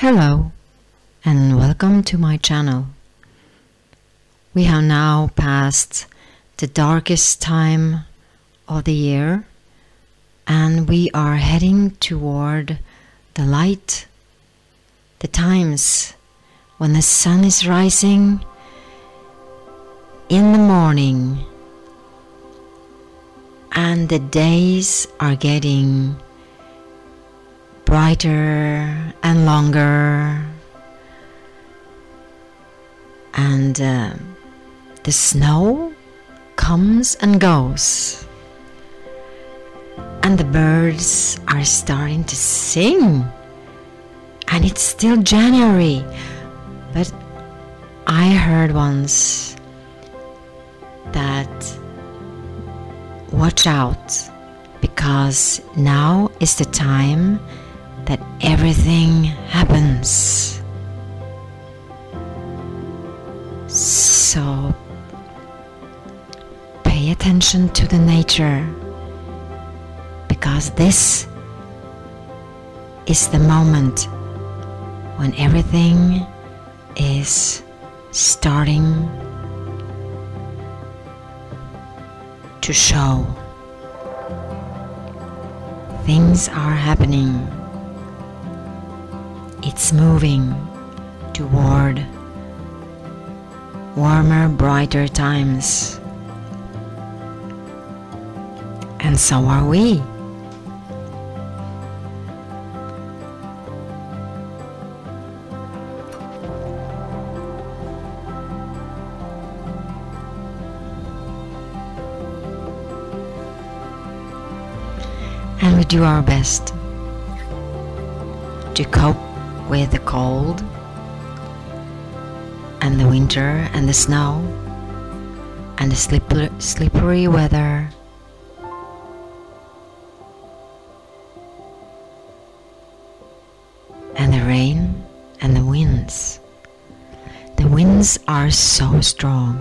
Hello and welcome to my channel. We have now passed the darkest time of the year and we are heading toward the light, the times when the sun is rising in the morning and the days are getting brighter and longer, and the snow comes and goes, and the birds are starting to sing, and it's still January. But I heard once that watch out, because now is the time that everything happens. So pay attention to the nature, because this is the moment when everything is starting to show. Things are happening. It's moving toward warmer, brighter times. And so are we. And we do our best to cope with the cold and the winter and the snow and the slippery weather, and the rain and the winds. The winds are so strong.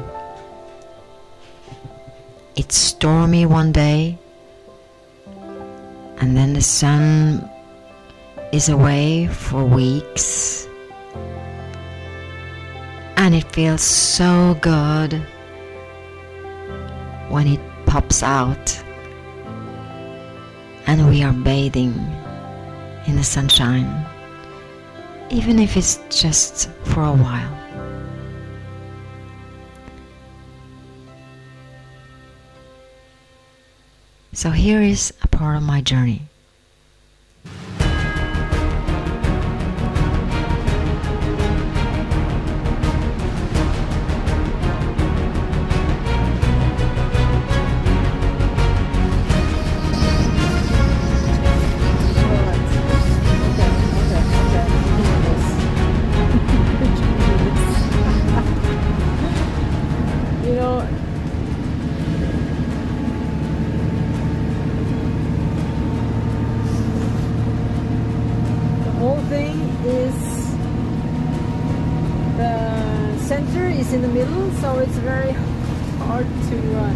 It's stormy one day, and then the sun is away for weeks, and it feels so good when it pops out and we are bathing in the sunshine, even if it's just for a while. So here is a part of my journey. In the middle, so it's very hard to run.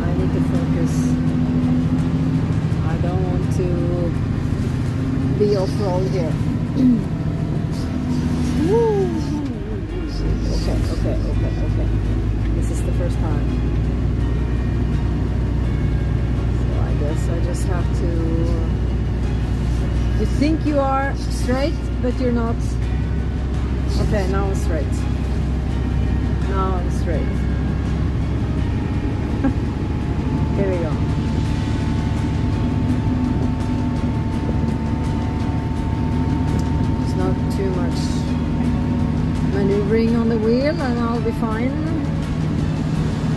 I need to focus. I don't want to be off-road here. Okay. This is the first time. So I guess I just have to... You think you are straight, but you're not. Okay, now I'm straight. Now I'm straight. Here we go. There's not too much maneuvering on the wheel and I'll be fine.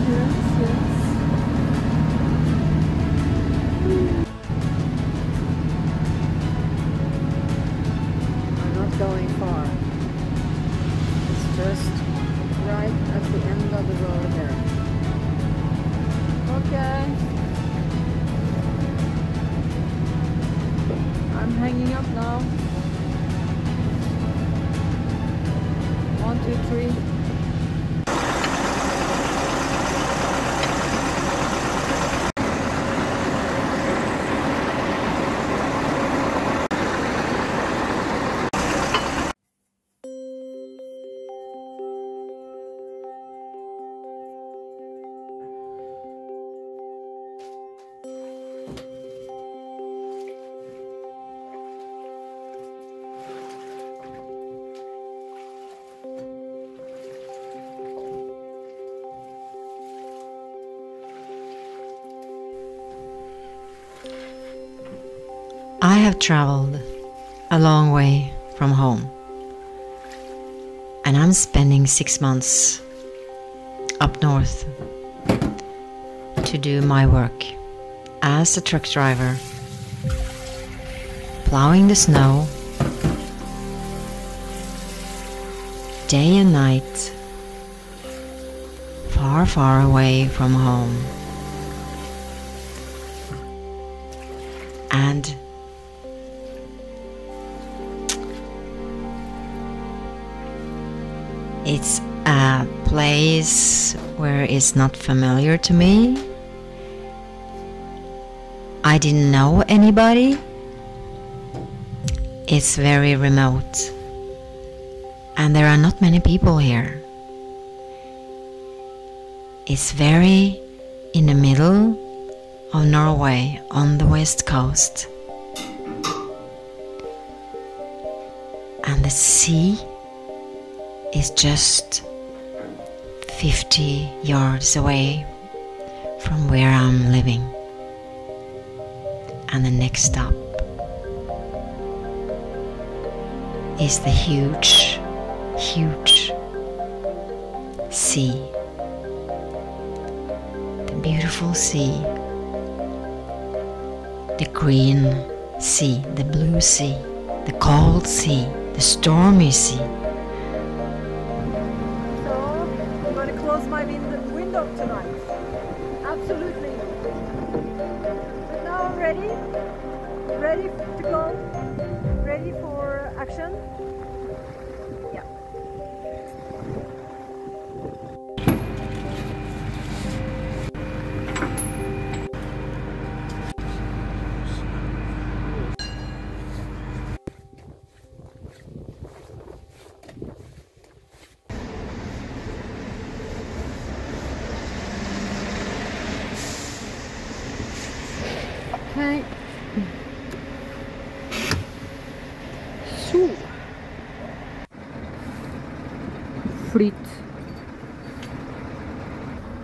Yes. I'm not going far. Just right at the end of the road here. Okay. I'm hanging up now. 1, 2, 3. I have traveled a long way from home, and I'm spending 6 months up north to do my work as a truck driver, plowing the snow day and night, far, far away from home. And it's a place where it's not familiar to me. I didn't know anybody. It's very remote, and there are not many people here. It's very in the middle of Norway on the west coast, and the sea is just 50 yards away from where I'm living. And the next stop is the huge, huge sea. The beautiful sea. The green sea, the blue sea, the cold sea, the stormy sea. I'm going to close my window tonight. Absolutely. But now I'm ready. Ready to go. Ready for action. Yeah. Okay. Så. Flyt.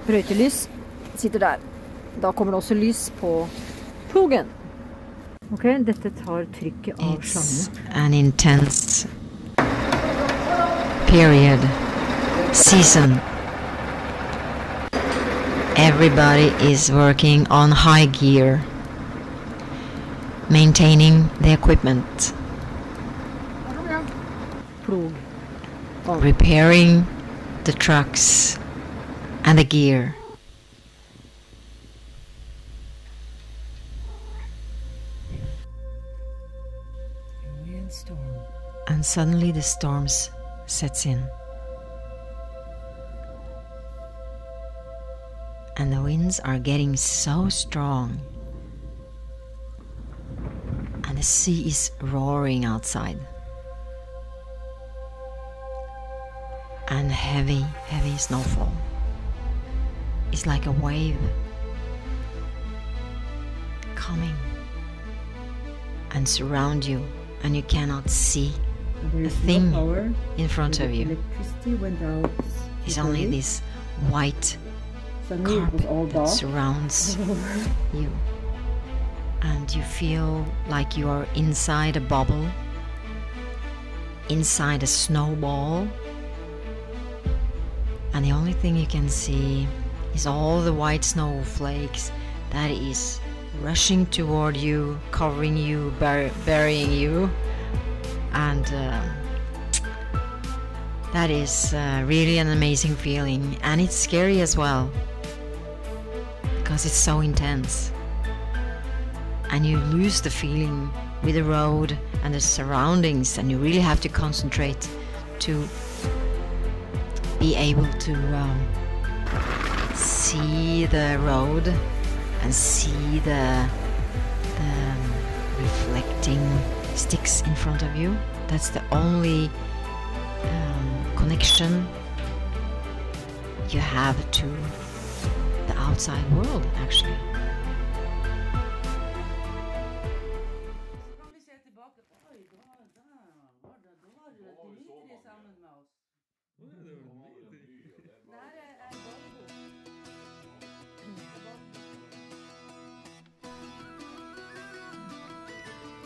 Brøytelys sitter der. Da kommer det også lys på plogen. Ok, dette tar trykket av It's slangen. an intense period, season. Everybody is working on high gear, maintaining the equipment, Plog. repairing the trucks and the gear. And suddenly the storms sets in. And the winds are getting so strong. And the sea is roaring outside. And heavy, heavy snowfall. It's like a wave coming and surround you, and you cannot see a thing in front of you. Electricity went out. It's only this white carpet that surrounds you, and you feel like you are inside a bubble, inside a snowball, and the only thing you can see is all the white snowflakes that is rushing toward you, covering you, burying you, and that is really an amazing feeling, and it's scary as well because it's so intense, and you lose the feeling with the road and the surroundings, and you really have to concentrate to be able to see the road and see the reflecting sticks in front of you. That's the only connection you have to the outside world, actually.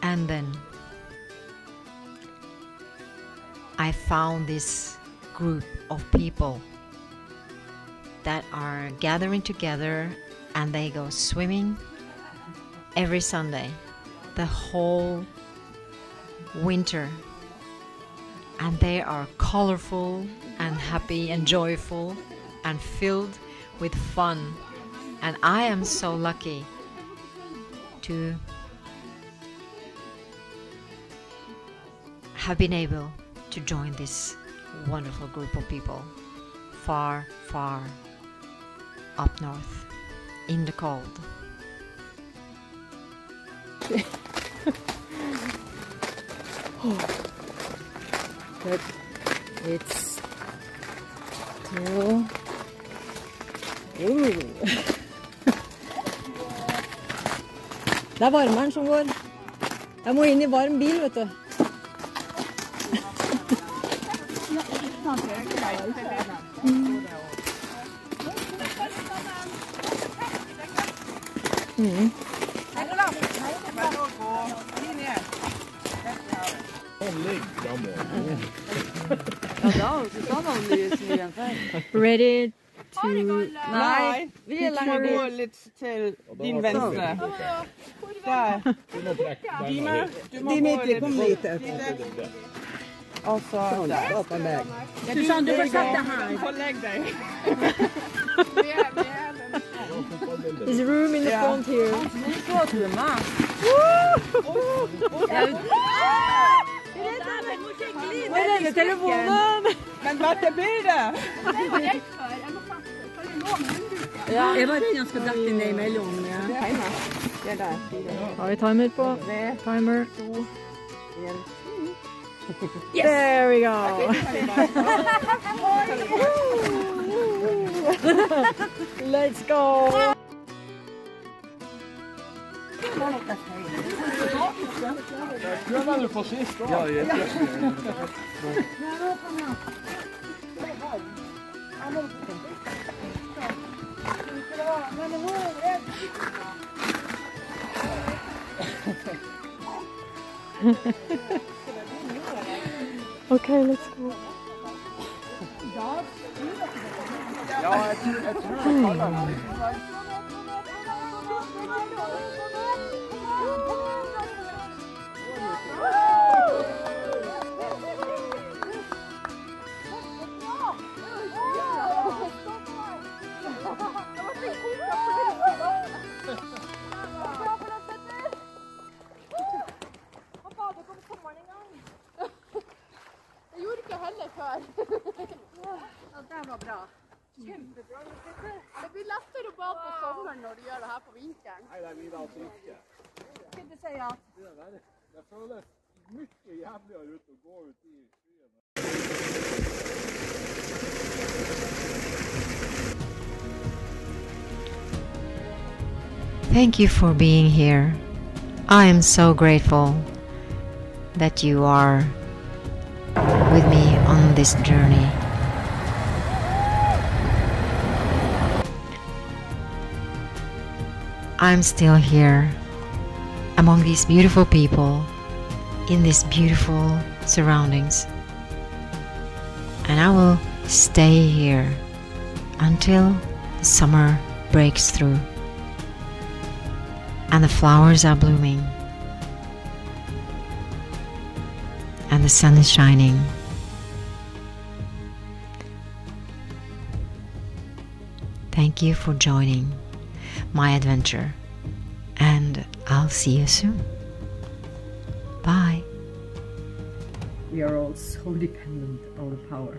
And then I found this group of people that are gathering together, and they go swimming every Sunday, the whole winter. And they are colorful and happy and joyful and filled with fun. And I am so lucky to have been able to join this wonderful group of people far, far up north in the cold. But it's still... Ooh. Det er varmeren som går. Jeg må inn i varm bil, vet du. Ready to... Nei, vi må gå litt til din venstre. Der. Dimitri, kom litt. Og så der. Susanne, du får sette deg her. Få legg deg. There's room in the front here. Hva er denne telefonen? Men hva til bildet? Jeg var redd han skal dekke ned imellom. Det er der. Har vi timer på? Timer. 2, 1. There we go. Let's go. Prøver du på sist? Ja, Okay, let's go. Ja, jeg tror jeg kaller det. Det gjorde ikke heller før. Ja, det var bra. Kjempebra. Det blir lettere å bade på sommeren når du gjør det her på vinteren. Nei, det blir det altså ikke. Kan du si at? Det føles mye jævligere ut å gå ut i skyen. Thank you for being here. I am so grateful that you are with me on this journey. I'm still here among these beautiful people in these beautiful surroundings, and I will stay here until the summer breaks through and the flowers are blooming and the sun is shining. Thank you for joining my adventure, and I'll see you soon. Bye. We are all so dependent on the power.